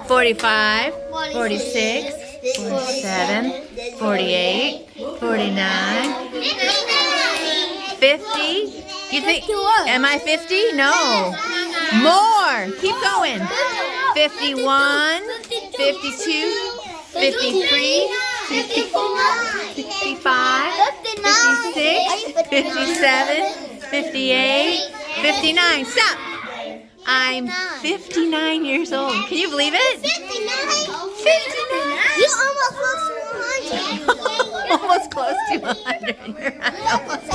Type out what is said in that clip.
45, 46, 47, 48, 49, 50. You think, am I 50? No. More. Keep going. 51, 52, 53, 54, 55, 56, 57, 58, 59. Stop. I'm 59 years old. Can you believe it? 59. You almost close to 100. Almost close to 100. You're almost